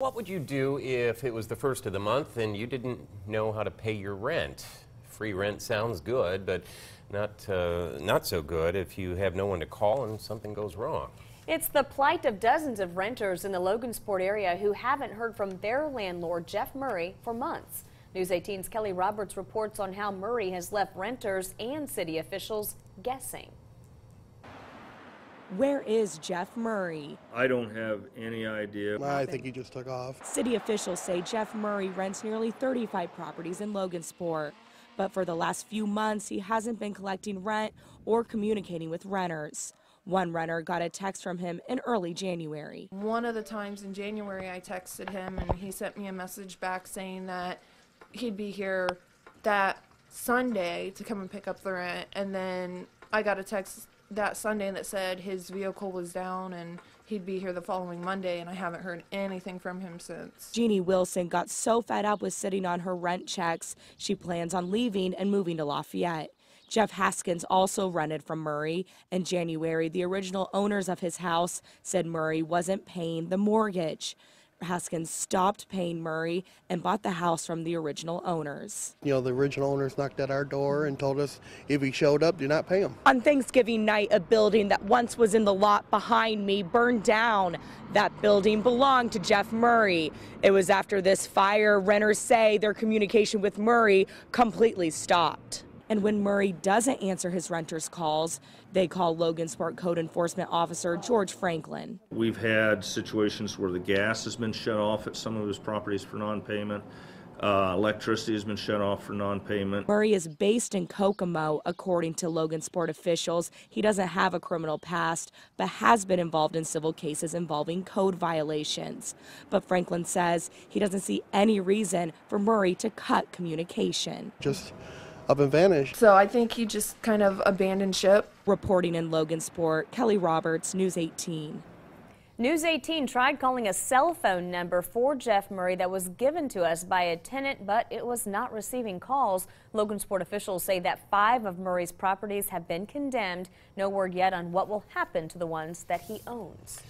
What would you do if it was the first of the month and you didn't know how to pay your rent? Free rent sounds good, but not so good if you have no one to call and something goes wrong. It's the plight of dozens of renters in the Logansport area who haven't heard from their landlord, Jeff Murray, for months. News 18's Kelly Roberts reports on how Murray has left renters and city officials guessing. Where is Jeff Murray? I don't have any idea. I think he just took off. City officials say Jeff Murray rents nearly 35 properties in Logansport. But for the last few months, he hasn't been collecting rent or communicating with renters. One renter got a text from him in early January. One of the times in January, I texted him and he sent me a message back saying that he'd be here that Sunday to come and pick up the rent. And then I got a text that Sunday that said his vehicle was down and he'd be here the following Monday, and I haven't heard anything from him since. Jeannie Wilson got so fed up with sitting on her rent checks, she plans on leaving and moving to Lafayette. Jeff Haskins also rented from Murray. In January, the original owners of his house said Murray wasn't paying the mortgage. Haskins stopped paying Murray and bought the house from the original owners. You know, the original owners knocked at our door and told us if he showed up, do not pay him. On Thanksgiving night, a building that once was in the lot behind me burned down. That building belonged to Jeff Murray. It was after this fire, renters say their communication with Murray completely stopped. And when Murray doesn't answer his renters' calls, they call Logansport Code Enforcement Officer George Franklin. We've had situations where the gas has been shut off at some of his properties for non-payment. Electricity has been shut off for non-payment. Murray is based in Kokomo. According to Logansport officials, he doesn't have a criminal past, but has been involved in civil cases involving code violations. But Franklin says he doesn't see any reason for Murray to cut communication. Just up and vanished. So I think he just kind of abandoned ship. Reporting in Logansport, Kelly Roberts, News 18. News 18 tried calling a cell phone number for Jeff Murray that was given to us by a tenant, but it was not receiving calls. Logansport officials say that 5 of Murray's properties have been condemned. No word yet on what will happen to the ones that he owns.